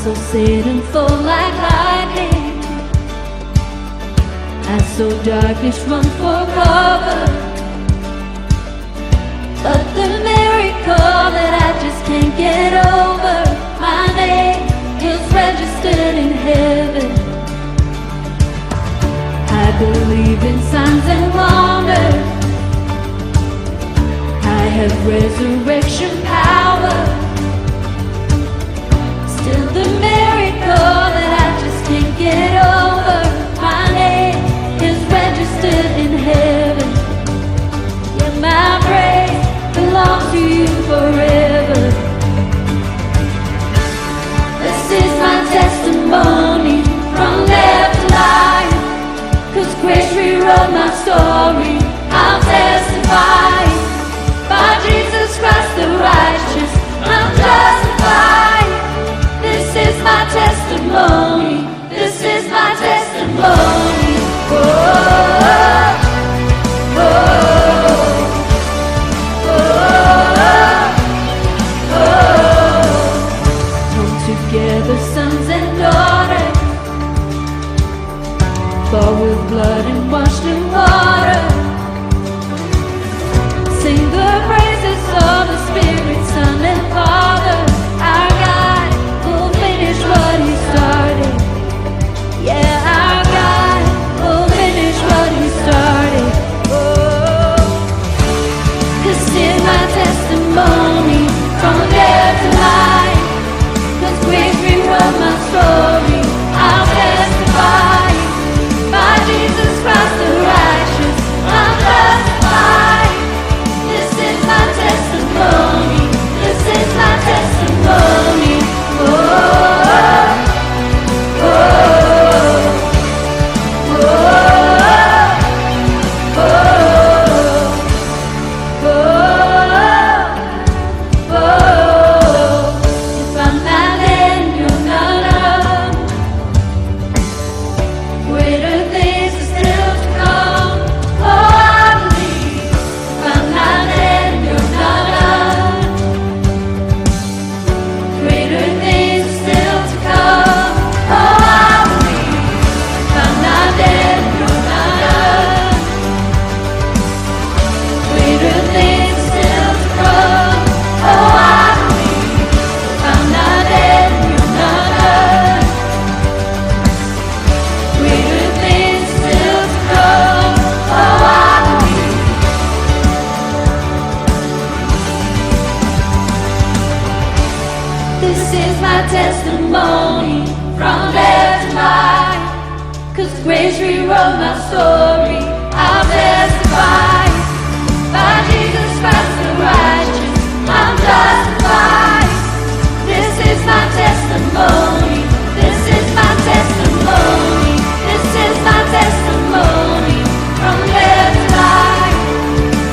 saw Satan fall like lightning. I saw darkness run for cover. But the miracle that I just can't get over, my name is registered in heaven. I believe in signs and wonders. I have resurrection power. Still the miracle that I just can't get over, my name is registered in heaven. Yeah, my praise belongs to you forever. This is my testimony from death to life, 'cause grace rewrote my story. I'll testify, by Jesus Christ the righteous, I'm justified. This is my testimony, this is my testimony. Oh, oh, oh, oh, oh. Come together, sons and daughters, bought with blood and washed in water. Sing the praises of the Spirit, Son and Father. Our God will finish what He started. Yeah, our God will finish what He started. Oh, this is my testimony from death to life, 'cause grace rewrote my story. I'll testify, by Jesus Christ the righteous, I'm justified. This is my testimony, this is my testimony. Oh, oh, oh, oh, oh, oh, oh. If I'm not in, you're not up. Greater things are still to come. Oh, I believe. If I'm not in, you're not up. Greater things are still to come. Oh, I believe. If I'm not in, you're not up. Greater things are still to come. Oh, I believe. If I'm not in, you're not up. Greater things still to come. Oh, I believe. This is my testimony from death to life, 'cause grace rewrote my story. I'll testify, by Jesus Christ the righteous, I'm justified. This is my testimony, this is my testimony, this is my testimony from death to life,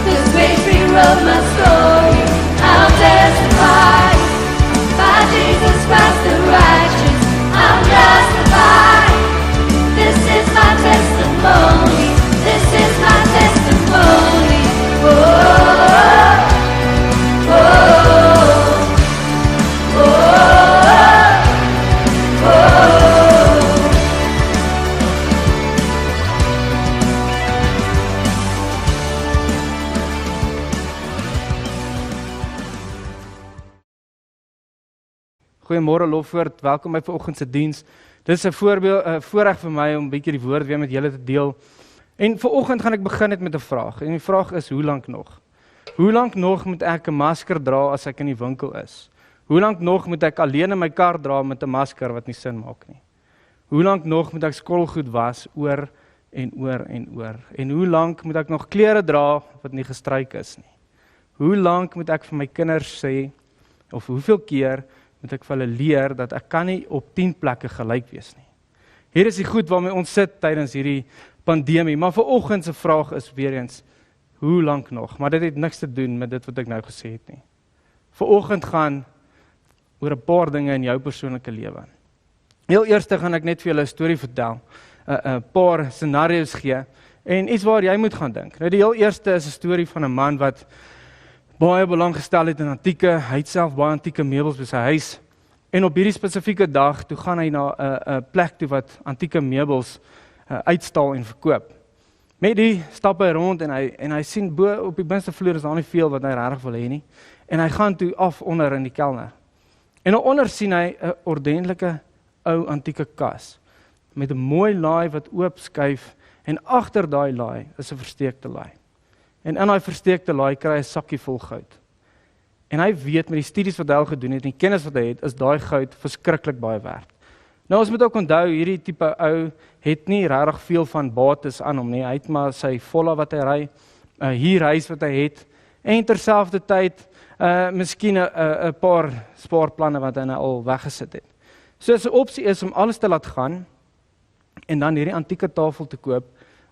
'cause grace rewrote my story. I'll testify, by Jesus Christ the righteous, I'm justified. This is my testimony, this is my testimony. Oh, oh, oh, oh, oh. Goeiemôre Lofvoort, welkom by vanoggend se diens. Dit is 'n voorreg vir my om 'n bietjie die woord weer met julle te deel. En vanoggend gaan ek begin net met 'n vraag. En die vraag is, hoe lank nog? Hoe lank nog moet ek 'n masker dra as ek in die winkel is? Hoe lank nog moet ek alleen in my kar dra met 'n masker wat nie sin maak nie? Hoe lank nog moet ek skottelgoed was oor en oor en oor? En hoe lank moet ek nog klere dra wat nie gestryk is nie? Hoe lank moet ek vir my kinders sê, of hoeveel keer moet ek vir hulle leer dat ek kan nie op 10 plekke gelyk wees nie? Hier is die goed waarmee ons sit tydens hierdie pandemie, maar vanoggend se vraag is weer eens, hoe lank nog? Maar dit het niks te doen met dit wat ek nou gesê het nie. Vanoggend gaan oor 'n paar dinge in jou persoonlike lewe. Heel eers gaan ek net vir julle 'n storie vertel, 'n paar scenario's gee, en iets waar jy moet gaan dink. Nou die heel eerste is 'n storie van 'n man wat baie belang gestel het in antieke, hy het self baie antieke meubels by sy huis, En op hierdie spesifieke dag, toe gaan hy na 'n plek toe wat antieke meubels uitstal en verkoop. Met die stap hy rond en hy sien bo op die binste vloer is daar nie veel wat hy regtig wil hê nie. En hy gaan toe af onder in die kelder. En onder sien hy 'n ordentlike ou antieke kas met 'n mooi laai wat oop skuif en agter daai laai is 'n versteekte laai. En in daai versteekte laai kry hy 'n sakkie vol goud. En hy weet met die studies wat hy al gedoen het en die kennis wat hy het, is daai goud verskriklik baie werd. Nou ons moet ook onthou, hierdie tipe ou het nie regtig veel van bates aan hom nie. Hy het maar sy volle wat hy ry, huurhuis wat hy het, en terselfdertyd miskien 'n paar spaarplanne wat hy nou al weggesit het. So 'n opsie is om alles te laat gaan en dan hierdie antieke tafel te koop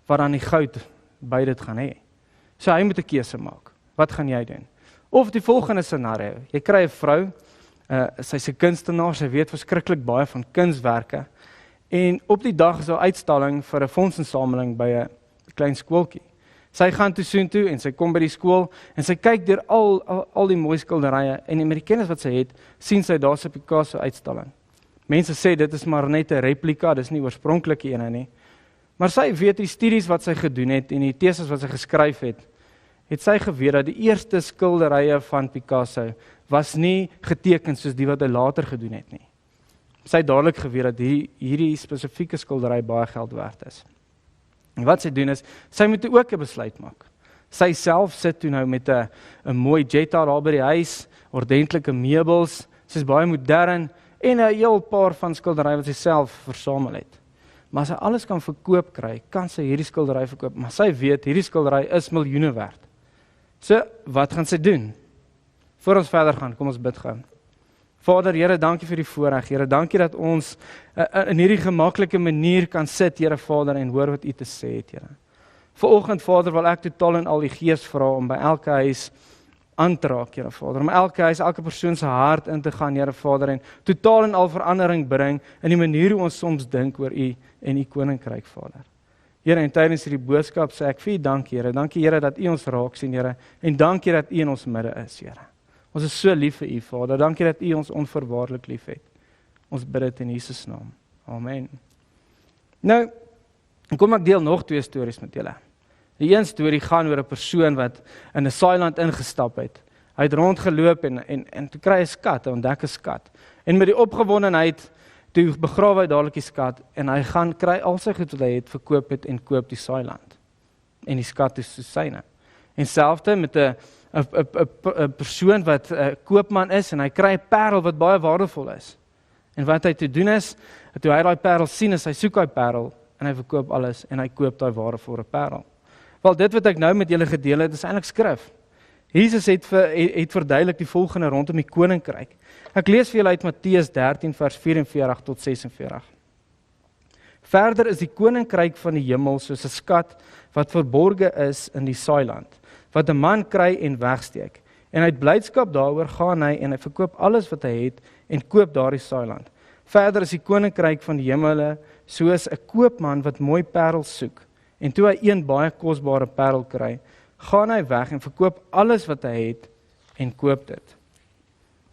wat dan die goud by dit gaan hê. So hy moet 'n keuse maak. Wat gaan jy doen? Of die volgende scenario, jy kry 'n vrou, sy's 'n kunstenaar, sy weet verskriklik baie van kunswerke, en op die dag is daar 'n uitstalling vir 'n fondsinsameling by 'n klein skooltjie. Sy gaan toe soontoe en sy kom by die skool en sy kyk deur al die mooi skilderye en met die kennis wat sy het, sien sy daar's 'n Picasso uitstalling. Mense sê dit is maar net 'n replika, dis nie oorspronklike ene nie. Maar sy weet die studies wat sy gedoen het en die teses wat sy geskryf het sy geweet dat die eerste skilderye van Picasso was nie geteken soos die wat hy later gedoen het nie. Sy het dadelik geweet dat hierdie spesifieke skildery baie geld werd is. En wat sy doen is, sy moet ook 'n besluit maak. Sy self sit toe nou met 'n mooi Jetta daar by die huis, ordentlike meubels, sy's baie modern en 'n heel paar van skilderye wat sy self versamel het. Maar as sy alles kan verkoop kry, kan sy hierdie skildery verkoop, maar sy weet hierdie skildery is miljoene werd. So, wat gaan sy doen? Voor ons verder gaan, kom ons bid gou. Vader, Here, dankie vir die voorreg. Here, dankie dat ons in hierdie gemaklike manier kan sit, Here Vader, en hoor wat U te sê het, Here. Vanoggend, Vader, wil ek totaal en al die Gees vra om by elke huis aan te raak, Here Vader, om elke huis, elke persoon se hart in te gaan, Here Vader, en totaal en al verandering bring in die manier hoe ons soms dink oor U en U koninkryk, Vader. Here, en tydens hierdie boodskap sê ek vir U dankie, Here. Dankie, Here, dat U ons raak sien, Here, en dankie dat U in ons midde is, Here. Ons is so lief vir U, Vader. Dankie dat U ons onvoorwaardelik lief het. Ons bid dit in Jesus naam. Amen. Nou, kom ek deel nog 2 stories met julle. Die een storie gaan oor 'n persoon wat in 'n saailand ingestap het. Hy het rondgeloop en toe kry hy 'n skat, 'n ontdekte skat. En met die opgewondenheid toe begrawe hy dadelik die skat en hy gaan kry al sy goed wat hy het verkoop het en koop die saailand. En die skat is syne. En selfde met 'n persoon wat 'n koopman is en hy kry 'n parel wat baie waardevol is. En wat hy te doen is, toe hy daai parel sien, is hy soek daai parel en hy verkoop alles en hy koop daai waardevolle parel. Wel, dit wat ek nou met julle gedeel het, is eintlik skrif. Jesus het verduidelik die volgende rondom die koninkryk. Ek lees vir julle uit Matteus 13 vers 44 tot 46. Verder is die koninkryk van die hemel soos 'n skat wat verborge is in die saailand, wat 'n man kry en wegsteek. En uit blydskap daaroor gaan hy en hy verkoop alles wat hy het en koop daardie saailand. Verder is die koninkryk van die hemele soos 'n koopman wat mooi parels soek. En toe hy een baie kosbare parel kry, gaan hy weg en verkoop alles wat hy het en koop dit.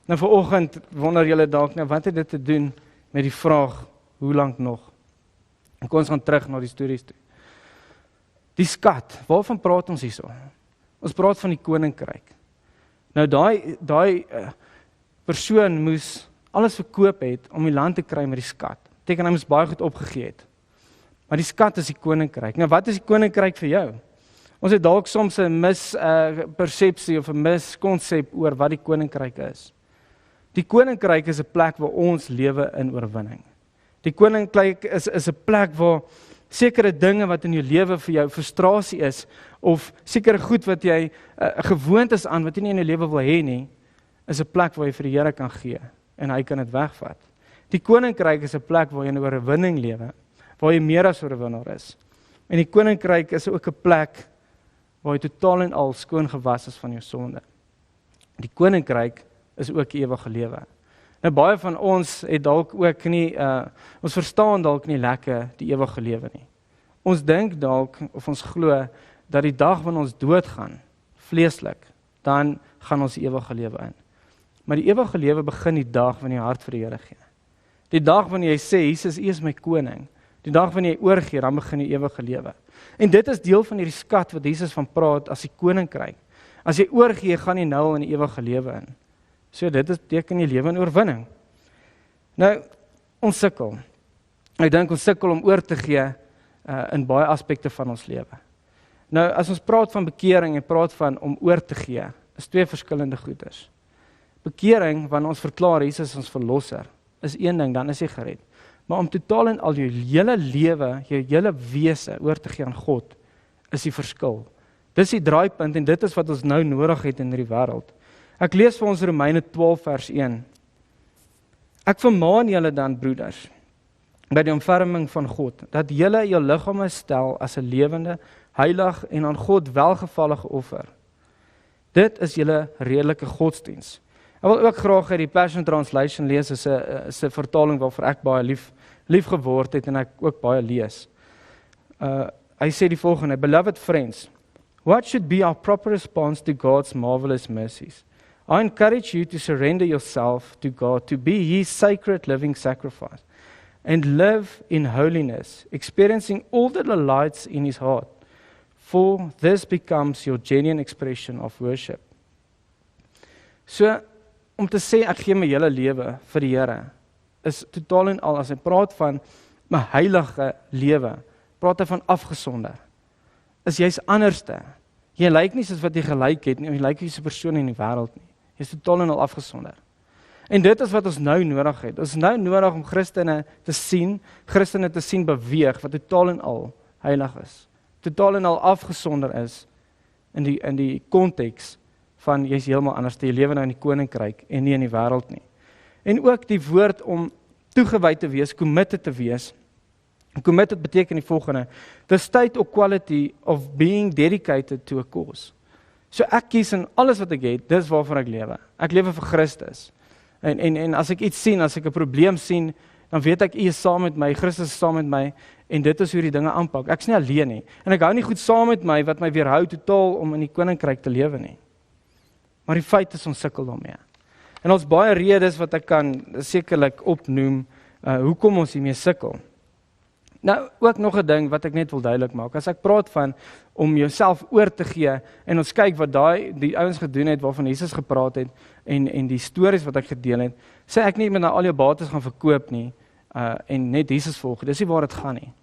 Nou vanoggend wonder julle dalk nou wat het dit te doen met die vraag hoe lank nog? En kom ons gaan terug na die stories toe. Die skat, waarvan praat ons hierso? Ons praat van die koninkryk. Nou daai persoon moes alles verkoop het om die land te kry met die skat. Beteken hy moes baie goed opgegee het. Maar die skat is die koninkryk. Nou wat is die koninkryk vir jou? Ons het dalk soms 'n mispersepsie of 'n miskonsep oor wat die koninkryk is. Die koninkryk is 'n plek waar ons lewe in oorwinning. Die koninkryk is 'n plek waar sekere dinge wat in jou lewe vir jou frustrasie is, of sekere goed wat jy 'n gewoonte is aan wat jy nie in jou lewe wil hê nie, is 'n plek waar jy vir die Here kan gee en hy kan dit wegvat. Die koninkryk is 'n plek waar jy in oorwinning lewe, waar jy meer as oorwinnaar is. En die koninkryk is ook 'n plek waar jy totaal en al skoon gewas is van jou sonde. Die koninkryk is ook ewige lewe. Nou baie van ons het dalk ook nie, ons verstaan dalk nie lekker die ewige lewe nie. Ons dink dalk, of ons glo, dat die dag wanneer ons doodgaan, vleeslik, dan gaan ons die ewige lewe in. Maar die ewige lewe begin die dag wanneer jy hart vir die Here gee. Die dag wanneer jy sê, Jesus, U is my koning. Die dag wanneer jy oorgee, dan begin die ewige lewe. En dit is deel van hierdie skat wat Jesus van praat as die koninkryk. As jy oorgee, gaan jy nou in die ewige lewe in. So dit beteken die lewe in oorwinning. Nou, ons sukkel. Ek dink ons sukkel om oor te gee in baie aspekte van ons lewe. Nou, as ons praat van bekering en praat van om oor te gee, is twee verskillende goeders. Bekering, wanneer ons verklaar Jesus is ons verlosser, is een ding, dan is jy gered. Maar om totaal en al jou hele lewe, jou hele wese oor te gee aan God, is die verskil. Dis die draaipunt en dit is wat ons nou nodig het in hierdie wêreld. Ek lees vir ons Romeine 12 vers 1. Ek vermaan julle dan, broeders, by die omvorming van God, dat julle jou liggame stel as 'n lewende, heilig en aan God welgevallige offer. Dit is julle redelike godsdiens. Ek wil ook graag uit die Passion Translation lees, is 'n vertaling waarvoor ek baie lief geword het en ek ook baie lees. Hy sê die volgende: Beloved friends, what should be our proper response to God's marvelous mercies? I encourage you to surrender yourself to God, to be His sacred living sacrifice, and live in holiness, experiencing all the delights in His heart, for this becomes your genuine expression of worship. So, om te sê ek gee my hele lewe vir die Here, is totaal en al, as hy praat van my heilige lewe, praat hy van afgesonder. Is jy's anderste. Jy lyk nie soos wat jy gelyk het nie, jy lyk nie so 'n persoon in die wêreld nie. Jy's totaal en al afgesonder. En dit is wat ons nou nodig het. Ons is nou nodig om Christene te sien beweeg wat totaal en al heilig is. Totaal en al afgesonder is in die konteks van jy's heeltemal anders, jy lewe nou in die koninkryk en nie in die wêreld nie. En ook die woord om toegewy te wees, committed te wees. Committed beteken die volgende: the state or quality of being dedicated to a cause. So ek kies in alles wat ek het, dis waarvoor ek lewe. Ek lewe vir Christus. En as ek iets sien, as ek 'n probleem sien, dan weet ek U is saam met my, Christus is saam met my, en dit is hoe die dinge aanpak. Ek's nie alleen nie. En ek hou nie goed saam met my wat my weerhou totaal om in die koninkryk te lewe nie. Maar die feit is ons sukkel daarmee. En ons baie redes wat ek kan sekerlik opnoem, hoekom ons hiermee sukkel. Nou, ook nog 'n ding wat ek net wil duidelik maak. As ek praat van om jouself oor te gee en ons kyk wat die ouens gedoen het waarvan Jesus gepraat het en die stories wat ek gedeel het, sê ek nie met nou al jou bates gaan verkoop nie en net Jesus volg. Dis nie waar dit gaan nie.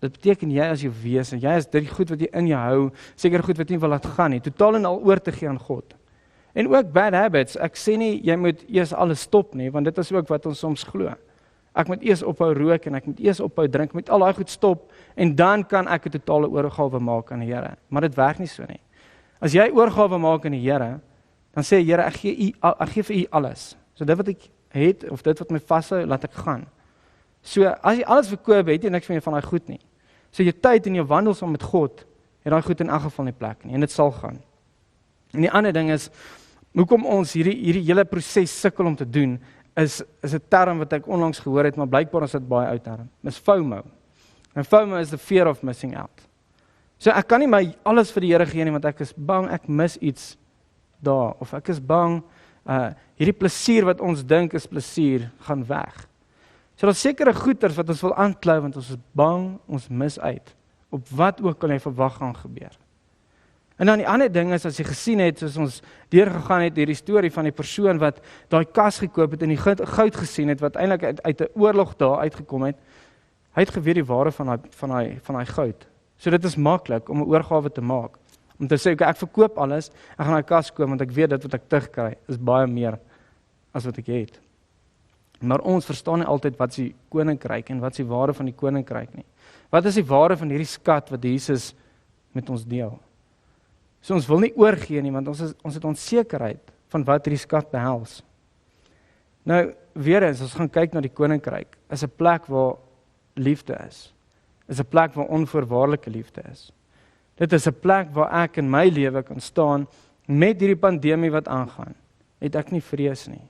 Dit beteken jy as jou wese, jy is dit goed wat jy in jou hou, seker goed wat jy nie wil laat gaan nie, totaal en al oor te gee aan God. En ook bad habits. Ek sê nie jy moet eers alles stop nie, want dit is ook wat ons soms glo. Ek moet eers ophou rook en ek moet eers ophou drink, met al daai goed stop en dan kan ek 'n totale oorgawe maak aan die Here. Maar dit werk nie so nie. As jy oorgawe maak aan die Here, dan sê Here, ek gee vir U alles. So dit wat ek het of dit wat my vashou, laat ek gaan. So as jy alles verkoop, het jy niks meer van daai goed nie. So jou tyd en jou wandel saam met God, het daai goed in elk geval nie plek nie en dit sal gaan. En die ander ding is hoekom ons hierdie hele proses sukkel om te doen, is 'n term wat ek onlangs gehoor het, maar blykbaar is dit baie ou term. Dis FOMO. En FOMO is the fear of missing out. So ek kan nie my alles vir die Here gee nie, want ek is bang ek mis iets daar, of ek is bang hierdie plesier wat ons dink is plesier, gaan weg. So daar's sekere goeders wat ons wil aanklou, want ons is bang, ons mis uit, op wat ook kan jy verwag gaan gebeur. En dan die ander ding is, as jy gesien het, soos ons deurgegaan het, hierdie storie van die persoon wat daai kas gekoop het en die goud gesien het, wat eintlik uit 'n oorlog daar uitgekom het, hy het geweet die waarde van daai goud. So dit is maklik om 'n oorgawe te maak. Om te sê, okay, ek verkoop alles, ek gaan daai kas koop, want ek weet dit wat ek terugkry, is baie meer as wat ek het. Maar ons verstaan nie altyd wat is die koninkryk en wat is die waarde van die koninkryk nie. Wat is die waarde van hierdie skat wat Jesus met ons deel? So ons wil nie oorgee nie, want ons het onsekerheid van wat hierdie skat behels. Nou, weer eens, ons gaan kyk na die koninkryk, is 'n plek waar liefde is 'n plek waar onvoorwaardelike liefde is. Dit is 'n plek waar ek in my lewe kan staan, met hierdie pandemie wat aangaan, het ek nie vrees nie.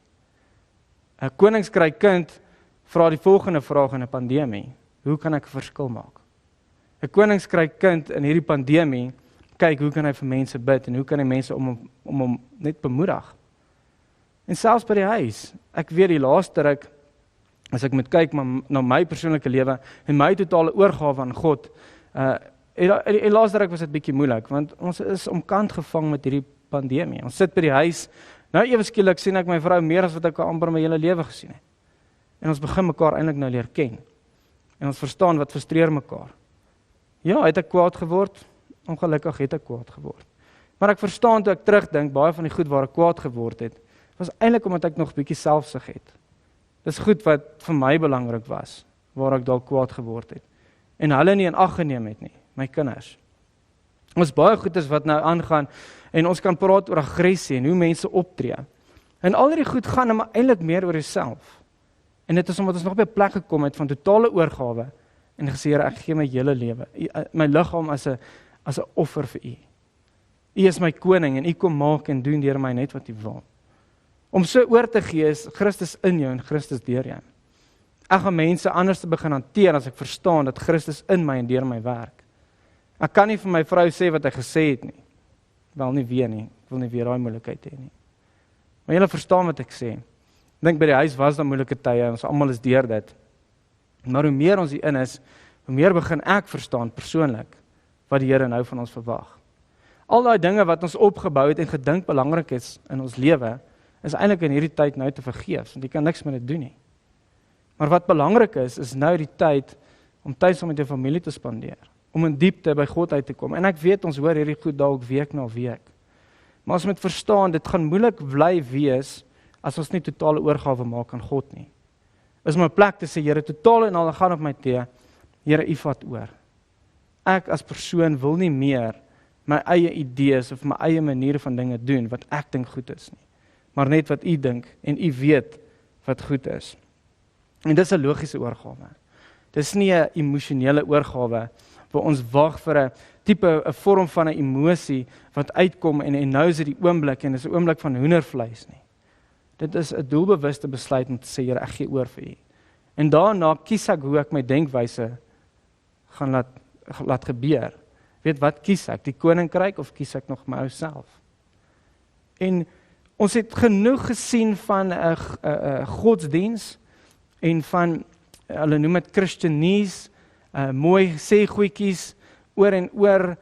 'n Koningskryk kind vra die volgende vraag in 'n pandemie: hoe kan ek 'n verskil maak? 'n Koningskryk kind in hierdie pandemie kyk hoe kan hy vir mense bid en hoe kan hy mense om hom net bemoedig? En selfs by die huis, ek weet die laaste ruk, as ek moet kyk na my persoonlike lewe en my totale oorgawe aan God, die laaste ruk was dit bietjie moeilik, want ons is omkant gevang met hierdie pandemie. Ons sit by die huis, nou ewe skielik sien ek my vrou meer as wat ek amper my hele lewe gesien het. En ons begin mekaar eintlik nou leer ken. En ons verstaan wat frustreer mekaar. Ja, het ek kwaad geword? Ongelukkig het ek kwaad geword. Maar ek verstaan toe ek terugdink, baie van die goed waar ek kwaad geword het, was eintlik omdat ek nog bietjie selfsug het. Dis goed wat vir my belangrik was, waar ek dalk kwaad geword het. En hulle nie in ag geneem het nie, my kinders. Ons baie goed is wat nou aangaan, en ons kan praat oor aggressie en hoe mense optree. En al hierdie goed gaan maar eintlik meer oor jouself. En dit is omdat ons nog by 'n plek gekom het van totale oorgawe, en gesê, Here, ek gee my hele lewe, my liggaam as 'n offer vir U. U is my koning, en U kom maak en doen deur my net wat U wil. Om so oor te gee is Christus in jou en Christus deur jou. Ek gaan mense anders te begin hanteer as ek verstaan dat Christus in my en deur my werk. Ek kan nie vir my vrou sê wat hy gesê het nie. Wel nie weer nie, ek wil nie weer daai moeilikheid hê nie. Maar julle verstaan wat ek sê. Ek dink by die huis was daar moeilike tye, ons almal is deur dit. Maar hoe meer ons hierin is, hoe meer begin ek verstaan persoonlik wat die Here nou van ons verwag. Al daai dinge wat ons opgebou het en gedink belangrik is in ons lewe, is eintlik in hierdie tyd nou te vergeef, want jy kan niks met dit doen nie. Maar wat belangrik is nou die tyd om tyd saam met jou familie te spandeer, om in diepte by God uit te kom. En ek weet ons hoor hierdie goed dalk week na week. Maar ons moet verstaan, dit gaan moeilik bly wees as ons nie totale oorgawe maak aan God nie. Is my plek te sê, Here, totaal en al gaan op my tee, Here, U vat oor. Ek as persoon wil nie meer my eie idees of my eie maniere van dinge doen wat ek dink goed is nie, maar net wat U dink en U weet wat goed is. En dis 'n logiese oorgawe. Dis nie 'n emosionele oorgawe waar ons wag vir 'n vorm van 'n emosie wat uitkom en nou is dit die oomblik en dis 'n oomblik van hoendervleis nie. Dit is 'n doelbewuste besluit om te sê, Here, ek gee oor vir U. En daarna kies ek hoe ek my denkwyse gaan laat gebeur. Weet wat kies ek? Die koninkryk of kies ek nog my ou self? En ons het genoeg gesien van 'n godsdiens en van, hulle noem dit Christianese, mooi sê goedjies oor en oor,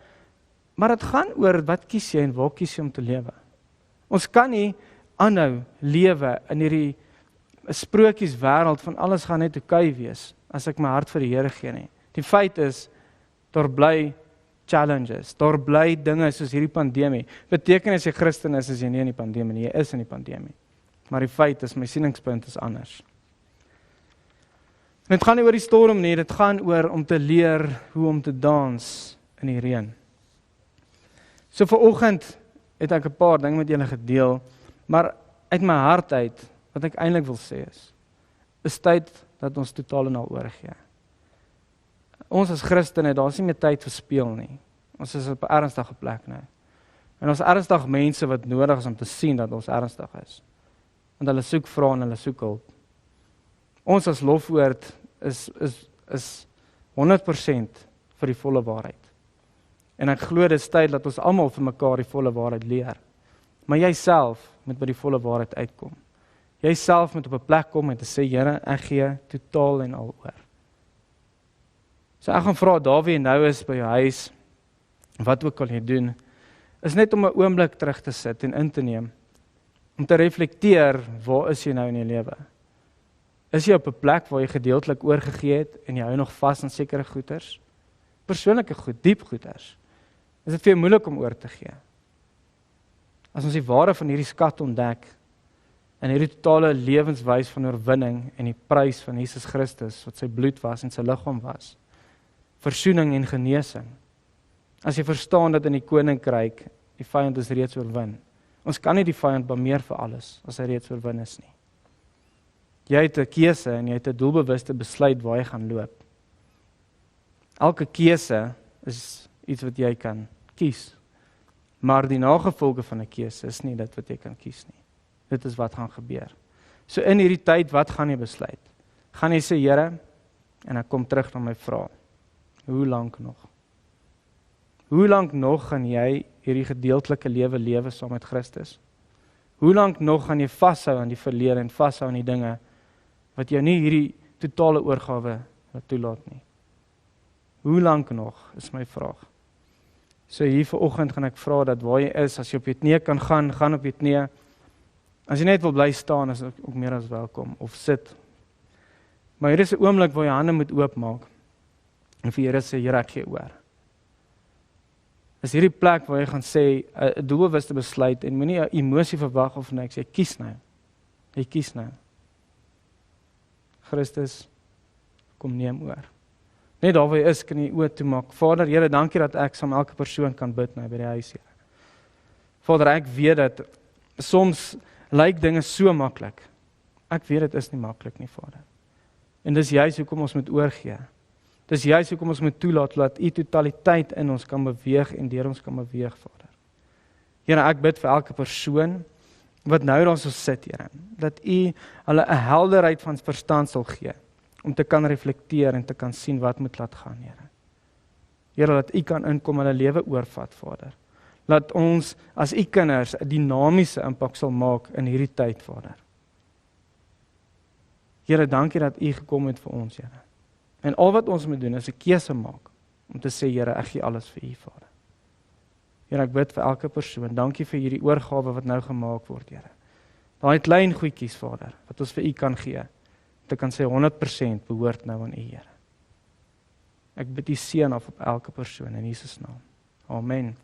maar dit gaan oor wat kies jy en waar kies jy om te lewe. Ons kan nie aanhou lewe in hierdie sprokieswêreld van alles gaan net oukei wees as ek my hart vir die Here gee nie. Die feit is, daar bly challenges, daar bly dinge soos hierdie pandemie. Beteken as jy Christen is jy nie in die pandemie nie, jy is in die pandemie. Maar die feit is, my sieningspunt is anders. En dit gaan nie oor die storm nie, dit gaan oor om te leer hoe om te dans in die reën. So vanoggend het ek 'n paar dinge met julle gedeel, maar uit my hart uit, wat ek eintlik wil sê is tyd dat ons totaal en al oorgee. Ons as Christene, daar is nie meer tyd vir speel nie. Ons is op 'n ernstige plek nou. En ons ernstig mense wat nodig is om te sien dat ons ernstig is. Want hulle soek vra en hulle soek hulp. Ons as Lofwoord is 100% vir die volle waarheid. En ek glo dit is tyd dat ons almal vir mekaar die volle waarheid leer. Maar jy self moet by die volle waarheid uitkom. Jy self moet op 'n plek kom en te sê, Here, ek gee totaal en al oor. So ek gaan vra, daar wie jy nou is by jou huis, wat ook al jy doen, is net om 'n oomblik terug te sit en in te neem, om te reflekteer, waar is jy nou in jou lewe? Is jy op 'n plek waar jy gedeeltelik oorgegee het en jy hou nog vas aan sekere goeders? Persoonlike goed, diep goeders. Is dit vir jou moeilik om oor te gee? As ons die waarde van hierdie skat ontdek, en hierdie totale lewenswys van oorwinning en die prys van Jesus Christus, wat sy bloed was en sy liggaam was, versoening en genesing. As jy verstaan dat in die koninkryk die vyand is reeds oorwin. Ons kan nie die vyand blameer vir alles as hy reeds oorwin is nie. Jy het 'n keuse en jy het 'n doelbewuste besluit waar jy gaan loop. Elke keuse is iets wat jy kan kies. Maar die nagevolge van 'n keuse is nie dit wat jy kan kies nie. Dit is wat gaan gebeur. So in hierdie tyd, wat gaan jy besluit? Gaan jy sê, Here, en ek kom terug na my vraag. Hoe lank nog? Hoe lank nog gaan jy hierdie gedeeltelike lewe saam met Christus? Hoe lank nog gaan jy vashou aan die verlede en vashou aan die dinge wat jou nie hierdie totale oorgawe wat toelaat nie? Hoe lank nog, is my vraag. So hier vanoggend gaan ek vra dat waar jy is, as jy op jou knie kan gaan, gaan op jou knie. As jy net wil bly staan, is ook meer as welkom, of sit. Maar hier is 'n oomblik waar jy hande moet oopmaak, en vir Here sê, Here, ek gee oor. Is hierdie plek waar jy gaan sê, 'n doelbewuste besluit, en moenie 'n emosie verwag of niks, jy kies nou. Jy kies nou. Christus, kom neem oor. Net daar waar jy is, kan jy oë toemaak. Vader, Here, dankie dat ek saam elke persoon kan bid nou by die huis, Here. Vader, ek weet dat soms lyk dinge so maklik. Ek weet dit is nie maklik nie, Vader. En dis juist hoekom ons moet oorgee. Dis juist hoekom ons moet toelaat dat U totaliteit in ons kan beweeg en deur ons kan beweeg, Vader. Here, ek bid vir elke persoon wat nou daar so sit, Here, dat U hulle 'n helderheid van verstand sal gee, om te kan reflekteer en te kan sien wat moet laat gaan, Here. Here, dat U kan inkom en hulle lewe oorvat, Vader. Laat ons as U kinders 'n dinamiese impak sal maak in hierdie tyd, Vader. Here, dankie dat U gekom het vir ons, Here. En al wat ons moet doen is 'n keuse maak om te sê, Here, ek gee alles vir U, Vader. Here, ek bid vir elke persoon. Dankie vir hierdie oorgawe wat nou gemaak word, Here. Daai klein goedjies, Vader, wat ons vir U kan gee. Te kan sê 100% behoort nou aan U, Here. Ek bid U seën af op elke persoon in Jesus naam. Amen.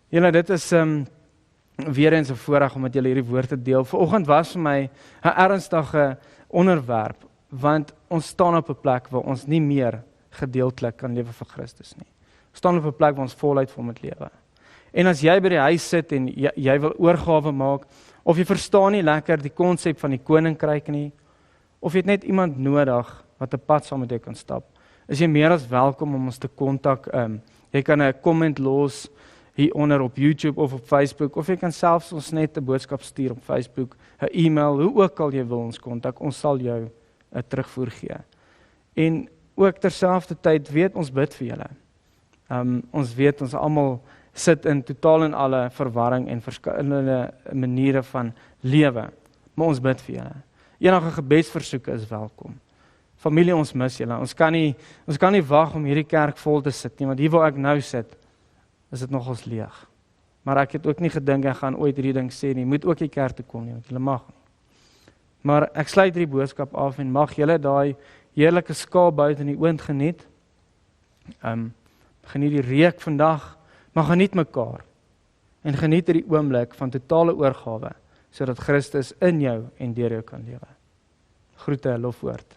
Julle, dit is weer eens 'n voorreg om met julle hierdie woord te deel. Vanoggend was vir my 'n ernstige onderwerp, want ons staan op 'n plek waar ons nie meer gedeeltelik kan lewe vir Christus nie. Ons staan op 'n plek waar ons voluit vir hom moet lewe. En as jy by die huis sit en jy wil oorgawe maak, of jy verstaan nie lekker die konsep van die koninkryk nie, of jy het net iemand nodig wat 'n pad saam met jou kan stap, is jy meer as welkom om ons te kontak. Jy kan 'n comment los hieronder op YouTube of op Facebook, of jy kan selfs ons net 'n boodskap stuur op Facebook, 'n e-mail, hoe ook al jy wil ons kontak, ons sal jou 'n terugvoer gee. En ook terselfdertyd weet ons bid vir julle. Ons weet ons almal sit in totaal en alle verwarring en verskillende maniere van lewe, maar ons bid vir julle. Enige gebedsversoeke is welkom. Familie, ons mis julle. Ons kan nie wag om hierdie kerk vol te sit nie, want hier waar ek nou sit, is dit nogals leeg. Maar ek het ook nie gedink ek gaan ooit hierdie ding sê nie, moet ook die kerk toe kom nie, want julle mag nie. Maar ek sluit hierdie boodskap af en mag julle daai heerlike skaal buite in die oond geniet. Geniet die reuk vandag, maar geniet mekaar. En geniet hierdie oomblik van totale oorgawe, sodat Christus in jou en deur jou kan lewe. Groete, lofwoord.